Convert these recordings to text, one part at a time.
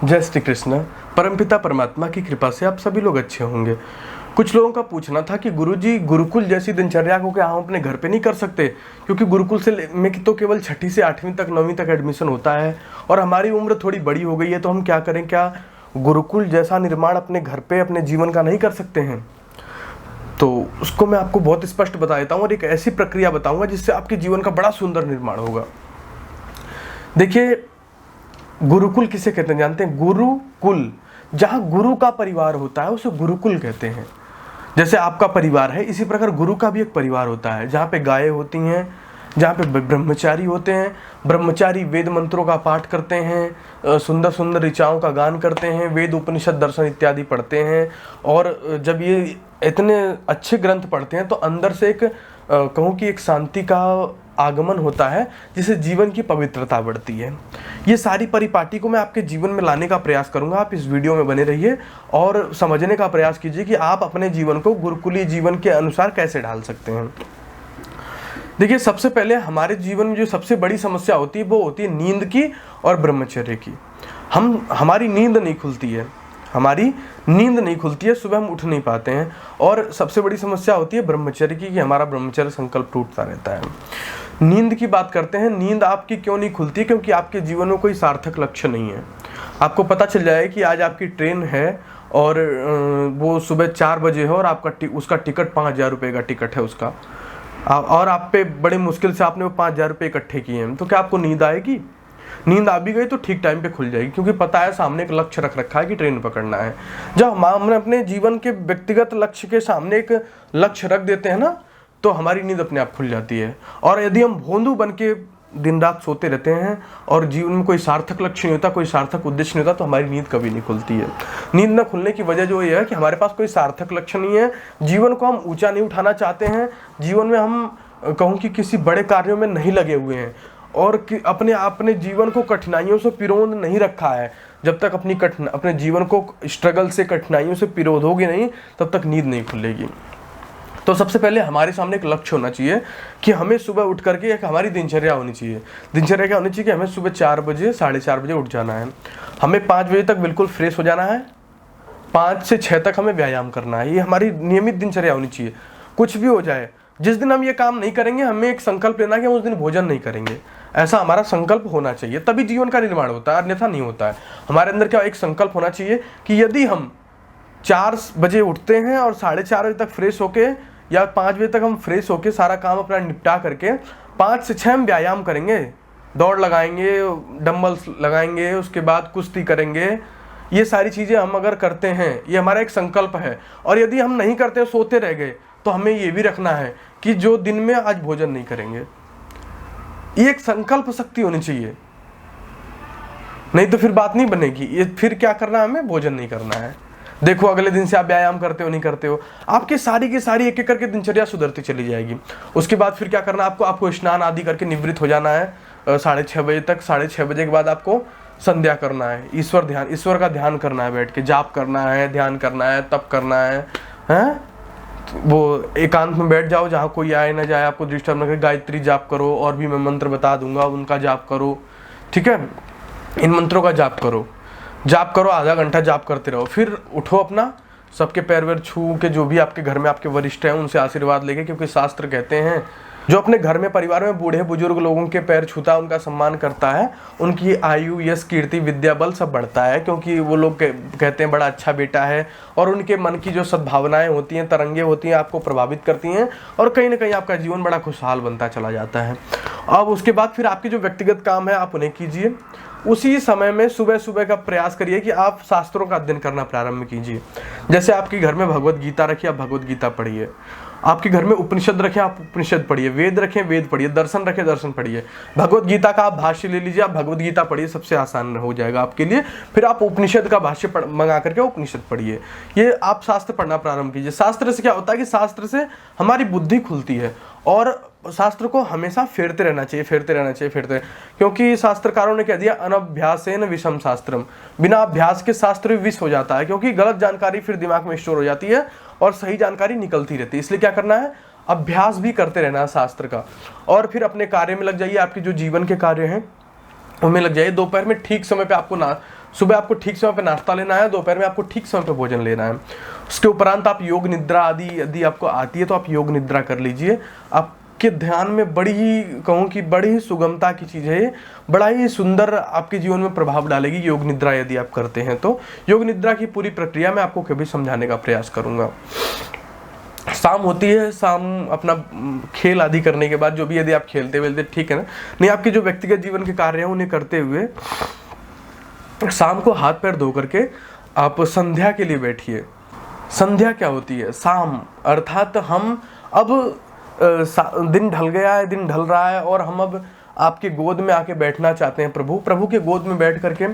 जय श्री कृष्ण। परमपिता परमात्मा की कृपा से आप सभी लोग अच्छे होंगे। कुछ लोगों का पूछना था कि गुरुजी, गुरुकुल जैसी दिनचर्या को क्या हम अपने घर पे नहीं कर सकते, क्योंकि गुरुकुल से में तो केवल 6ठी से 8वीं तक 9वीं तक एडमिशन होता है और हमारी उम्र थोड़ी बड़ी हो गई है, तो हम क्या करें, क्या गुरुकुल जैसा निर्माण अपने घर पे अपने जीवन का नहीं कर सकते हैं? तो उसको मैं आपको बहुत स्पष्ट बता देता हूँ और एक ऐसी प्रक्रिया बताऊंगा जिससे आपके जीवन का बड़ा सुंदर निर्माण होगा। देखिए, गुरुकुल किसे कहते हैं जानते हैं? गुरुकुल, जहाँ गुरु का परिवार होता है उसे गुरुकुल कहते हैं। जैसे आपका परिवार है, इसी प्रकार गुरु का भी एक परिवार होता है, जहाँ पे गायें होती हैं, जहाँ पे ब्रह्मचारी होते हैं। ब्रह्मचारी वेद मंत्रों का पाठ करते हैं, सुंदर सुंदर ऋचाओं का गान करते हैं, वेद उपनिषद दर्शन इत्यादि पढ़ते हैं। और जब ये इतने अच्छे ग्रंथ पढ़ते हैं तो अंदर से एक कहूँ कि एक शांति का आगमन होता है, जिससे जीवन की पवित्रता बढ़ती है। ये सारी परिपाटी को मैं आपके जीवन में लाने का प्रयास करूंगा। आप इस वीडियो में बने रहिए और समझने का प्रयास कीजिए कि आप अपने जीवन को गुरुकुलीय जीवन के अनुसार कैसे ढाल सकते हैं। देखिए, सबसे पहले हमारे जीवन में जो सबसे बड़ी समस्या होती है वो होती है नींद की और ब्रह्मचर्य की। हमारी नींद नहीं खुलती है, सुबह हम उठ नहीं पाते हैं। और सबसे बड़ी समस्या होती है ब्रह्मचर्य की, कि हमारा ब्रह्मचर्य संकल्प टूटता रहता है। नींद की बात करते हैं। नींद आपकी क्यों नहीं खुलती? क्योंकि आपके जीवन में कोई सार्थक लक्ष्य नहीं है। आपको पता चल जाए कि आज आपकी ट्रेन है और वो सुबह 4 बजे है और आपका उसका टिकट 5,000 रुपये का टिकट है उसका, और आप पे बड़े मुश्किल से आपने वो 5,000 रुपये इकट्ठे किए हैं, तो क्या आपको नींद आएगी? नींद आ भी गई तो ठीक टाइम पे खुल जाएगी, क्योंकि पता है सामने एक लक्ष्य रख रखा है कि ट्रेन पकड़ना है। जब हमने अपने जीवन के व्यक्तिगत लक्ष्य के सामने एक लक्ष्य रख देते हैं ना, तो हमारी नींद अपने आप खुल जाती है। और यदि हम भोंदू बन के दिन रात सोते रहते हैं और जीवन में कोई सार्थक लक्ष्य नहीं होता, कोई सार्थक उद्देश्य नहीं होता, तो हमारी नींद कभी नहीं खुलती है। नींद न खुलने की वजह जो ये है कि हमारे पास कोई सार्थक लक्ष्य नहीं है, जीवन को हम ऊंचा नहीं उठाना चाहते हैं, जीवन में हम कहूँ कि किसी बड़े कार्यों में नहीं लगे हुए हैं, और अपने जीवन को कठिनाइयों से पिरोध नहीं रखा है। जब तक अपने जीवन को स्ट्रगल से, कठिनाइयों से पिरोधोगे नहीं, तब तक नींद नहीं खुलेगी। तो सबसे पहले हमारे सामने एक लक्ष्य होना चाहिए कि हमें सुबह उठ करके एक हमारी दिनचर्या होनी चाहिए। दिनचर्या क्या होनी चाहिए कि हमें सुबह 4 बजे, 4:30 बजे उठ जाना है। हमें 5 बजे तक बिल्कुल फ्रेश हो जाना है। 5 से 6 तक हमें व्यायाम करना है। ये हमारी नियमित दिनचर्या होनी चाहिए। कुछ भी हो जाए, जिस दिन हम ये काम नहीं करेंगे, हमें एक संकल्प लेना कि हम उस दिन भोजन नहीं करेंगे। ऐसा हमारा संकल्प होना चाहिए, तभी जीवन का निर्माण होता है, अन्यथा नहीं होता है। हमारे अंदर क्या एक संकल्प होना चाहिए कि यदि हम 4 बजे उठते हैं और 4:30 बजे तक फ्रेश होके, या 5 बजे तक हम फ्रेश होके सारा काम अपना निपटा करके 5 से 6 हम व्यायाम करेंगे, दौड़ लगाएंगे, डंबल्स लगाएंगे, उसके बाद कुश्ती करेंगे। ये सारी चीज़ें हम अगर करते हैं, ये हमारा एक संकल्प है। और यदि हम नहीं करते, सोते रह गए, तो हमें ये भी रखना है कि जो दिन में आज भोजन नहीं करेंगे। ये एक संकल्प शक्ति होनी चाहिए, नहीं तो फिर बात नहीं बनेगी। ये फिर क्या करना है, हमें भोजन नहीं करना है। देखो, अगले दिन से आप व्यायाम करते हो नहीं करते हो, आपकी सारी की सारी एक एक करके दिनचर्या सुधरती चली जाएगी। उसके बाद फिर क्या करना है, आपको स्नान आदि करके निवृत्त हो जाना है 6:30 बजे तक। 6:30 बजे के बाद आपको संध्या करना है, ईश्वर का ध्यान करना है, बैठ के जाप करना है, ध्यान करना है, तप करना है। वो एकांत में बैठ जाओ, जहाँ कोई आए ना जाए, आपको डिस्टर्ब न करे। गायत्री जाप करो, और भी मैं मंत्र बता दूंगा, उनका जाप करो, ठीक है। इन मंत्रों का जाप करो, आधा घंटा जाप करते रहो। फिर उठो, अपना सबके पैर वैर छू के, जो भी आपके घर में आपके वरिष्ठ हैं उनसे आशीर्वाद लेके, क्योंकि शास्त्र कहते हैं जो अपने घर में, परिवार में बूढ़े बुजुर्ग लोगों के पैर छूता है, उनका सम्मान करता है, उनकी आयु, यश, कीर्ति, विद्या, बल सब बढ़ता है। क्योंकि वो लोग कहते हैं बड़ा अच्छा बेटा है, और उनके मन की जो सद्भावनाएं होती हैं, तरंगे होती हैं, आपको प्रभावित करती हैं, और कहीं ना कहीं आपका जीवन बड़ा खुशहाल बनता चला जाता है। अब उसके बाद फिर आपके जो व्यक्तिगत काम है आप उन्हें कीजिए। उसी समय में सुबह सुबह का प्रयास करिए कि आप शास्त्रों का अध्ययन करना प्रारंभ कीजिए। जैसे आपके घर में भगवत गीता रखिए, आप भगवत गीता पढ़िए। आपके घर में उपनिषद रखें, आप उपनिषद पढ़िए। वेद रखें, वेद पढ़िए। दर्शन रखें, दर्शन पढ़िए। भगवत गीता का आप भाष्य ले लीजिए, आप भगवत गीता पढ़िए, सबसे आसान हो जाएगा आपके लिए। फिर आप उपनिषद का भाष्य मंगा करके उपनिषद पढ़िए। ये आप शास्त्र पढ़ना प्रारंभ कीजिए। शास्त्र से क्या होता है कि शास्त्र से हमारी बुद्धि खुलती है, और शास्त्र को हमेशा फेरते रहना चाहिए, क्योंकि शास्त्रकारों ने कह दिया, अनभ्यासेन विषम शास्त्रम, बिना अभ्यास के शास्त्र विष हो जाता है। क्योंकि गलत जानकारी फिर दिमाग में स्टोर हो जाती है और सही जानकारी निकलती रहती है। इसलिए क्या करना है, अभ्यास भी करते रहना है शास्त्र का। और फिर अपने कार्य में लग जाइए, आपके जो जीवन के कार्य हैं उनमें लग जाइए। दोपहर में ठीक समय पे आपको सुबह आपको ठीक समय पे नाश्ता लेना है, दोपहर में आपको ठीक समय पे भोजन लेना है। उसके उपरांत आप योग निद्रा आदि यदि आपको आती है तो आप योग निद्रा कर लीजिए। आपके ध्यान में बड़ी ही कहूँ कि बड़ी ही सुगमता की चीज़ है, बड़ा ही सुंदर आपके जीवन में प्रभाव डालेगी योग निद्रा यदि आप करते हैं तो। योग निद्रा की पूरी प्रक्रिया मैं आपको कभी समझाने का प्रयास करूँगा। शाम होती है, शाम अपना खेल आदि करने के बाद जो भी यदि आप खेलते वेलते ठीक है ना, नहीं आपके जो व्यक्तिगत जीवन के कार्य हैं उन्हें करते हुए शाम को हाथ पैर धो करके आप संध्या के लिए बैठिए। संध्या क्या होती है? शाम अर्थात हम अब दिन ढल गया है, दिन ढल रहा है और हम अब आपके गोद में आके बैठना चाहते हैं। प्रभु के गोद में बैठ करके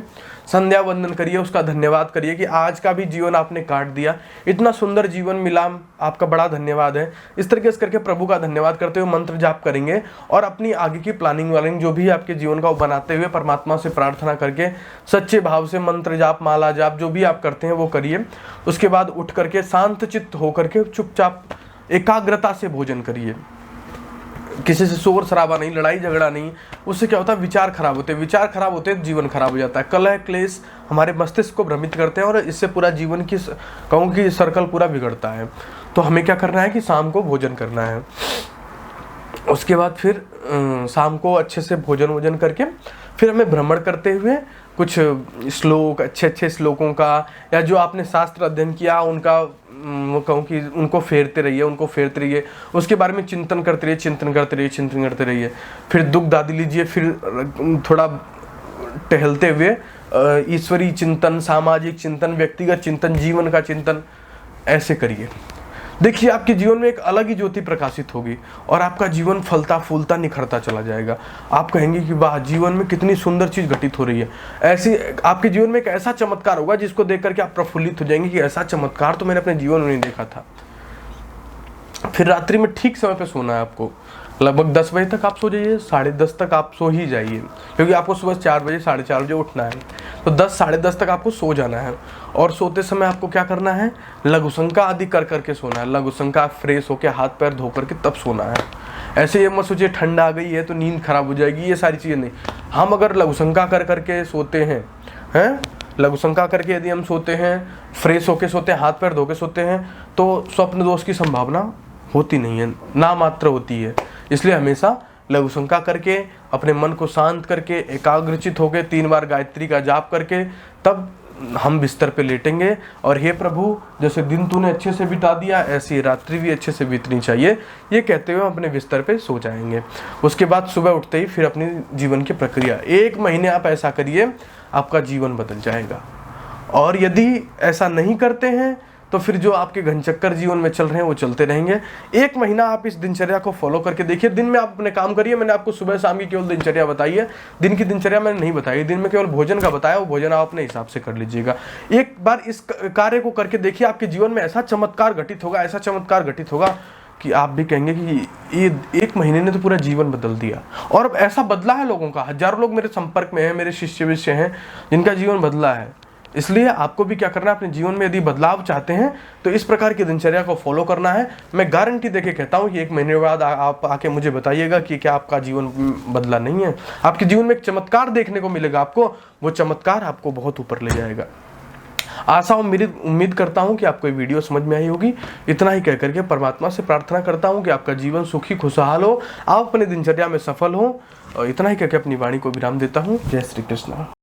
संध्या वंदन करिए, उसका धन्यवाद करिए कि आज का भी जीवन आपने काट दिया, इतना सुंदर जीवन मिला, आपका बड़ा धन्यवाद है। इस तरीके से करके प्रभु का धन्यवाद करते हुए मंत्र जाप करेंगे और अपनी आगे की प्लानिंग वालिंग जो भी आपके जीवन का वो बनाते हुए परमात्मा से प्रार्थना करके सच्चे भाव से मंत्र जाप, माला जाप जो भी आप करते हैं वो करिए। उसके बाद उठ करके शांत चित्त होकर के चुपचाप एकाग्रता से भोजन करिए। किसी से शोर शराबा नहीं, लड़ाई झगड़ा नहीं, उससे क्या होता है विचार खराब होते हैं, विचार खराब होते हैं जीवन खराब हो जाता है। कलह क्लेश हमारे मस्तिष्क को भ्रमित करते हैं और इससे पूरा जीवन की कहूँ कि सर्कल पूरा बिगड़ता है। तो हमें क्या करना है कि शाम को भोजन करना है। उसके बाद फिर शाम को अच्छे से भोजन करके फिर हमें भ्रमण करते हुए कुछ श्लोक, अच्छे श्लोकों का या जो आपने शास्त्र अध्ययन किया उनका वो कहूँ कि उनको फेरते रहिए, उसके बारे में चिंतन करते रहिए। फिर दुग्ध आदि लीजिए, फिर थोड़ा टहलते हुए ईश्वरीय चिंतन, सामाजिक चिंतन, व्यक्तिगत चिंतन, जीवन का चिंतन ऐसे करिए। देखिए आपके जीवन में एक अलग ही ज्योति प्रकाशित होगी और आपका जीवन फलता फूलता निखरता चला जाएगा। आप कहेंगे कि वाह, जीवन में कितनी सुंदर चीज़ घटित हो रही है। ऐसी आपके जीवन में एक ऐसा चमत्कार होगा जिसको देख करके आप प्रफुल्लित हो जाएंगे कि ऐसा चमत्कार तो मैंने अपने जीवन में नहीं देखा था। फिर रात्रि में ठीक समय पे सोना है आपको, लगभग 10 बजे तक आप सो जाइए, 10:30 तक आप सो ही जाइए, क्योंकि आपको सुबह 4 बजे 4:30 बजे उठना है। तो 10 साढ़े 10 तक आपको सो जाना है और सोते समय आपको क्या करना है, लघुशंका आदि कर करके सोना है। लघुशंका फ्रेश होकर हाथ पैर धो करके तब सोना है। ऐसे ये मत सोचिए ठंड आ गई है तो नींद खराब हो जाएगी, ये सारी चीज़ें नहीं। हम अगर लघुशंका कर करके सोते हैं लघुशंका करके यदि हम सोते हैं, फ्रेश होके सोते हैं, हाथ पैर धो के सोते हैं, तो स्वप्न दोष की संभावना होती नहीं है, ना मात्र होती है। इसलिए हमेशा लघुशंका करके अपने मन को शांत करके एकाग्रचित होकर 3 बार गायत्री का जाप करके तब हम बिस्तर पे लेटेंगे और हे प्रभु, जैसे दिन तूने अच्छे से बिता दिया ऐसी रात्रि भी अच्छे से बीतनी चाहिए, ये कहते हुए हम अपने बिस्तर पे सो जाएंगे। उसके बाद सुबह उठते ही फिर अपनी जीवन की प्रक्रिया 1 महीने आप ऐसा करिए, आपका जीवन बदल जाएगा। और यदि ऐसा नहीं करते हैं तो फिर जो आपके घनचक्कर जीवन में चल रहे हैं वो चलते रहेंगे। 1 महीना आप इस दिनचर्या को फॉलो करके देखिए। दिन में आप अपने काम करिए, मैंने आपको सुबह शाम की केवल दिनचर्या बताई है, दिन की दिनचर्या मैंने नहीं बताई, दिन में केवल भोजन का बताया, वो भोजन आप अपने हिसाब से कर लीजिएगा। एक बार इस कार्य को करके देखिए, आपके जीवन में ऐसा चमत्कार घटित होगा कि आप भी कहेंगे कि ये 1 महीने ने तो पूरा जीवन बदल दिया। और अब ऐसा बदला है लोगों का, हजारों लोग मेरे संपर्क में हैं, मेरे शिष्य विष्य हैं जिनका जीवन बदला है। इसलिए आपको भी क्या करना है, अपने जीवन में यदि बदलाव चाहते हैं तो इस प्रकार की दिनचर्या को फॉलो करना है। मैं गारंटी देके कहता हूँ कि 1 महीने बाद आप आके मुझे बताइएगा कि क्या आपका जीवन बदला नहीं है। आपके जीवन में एक चमत्कार देखने को मिलेगा, आपको वो चमत्कार आपको बहुत ऊपर ले जाएगा। आशा उम्मीद करता हूँ कि आपको ये वीडियो समझ में आई होगी। इतना ही कह करके परमात्मा से प्रार्थना करता हूँ कि आपका जीवन सुखी खुशहाल हो, आप अपने दिनचर्या में सफल हो। और इतना ही कह के अपनी वाणी को विराम देता हूँ। जय श्री कृष्ण।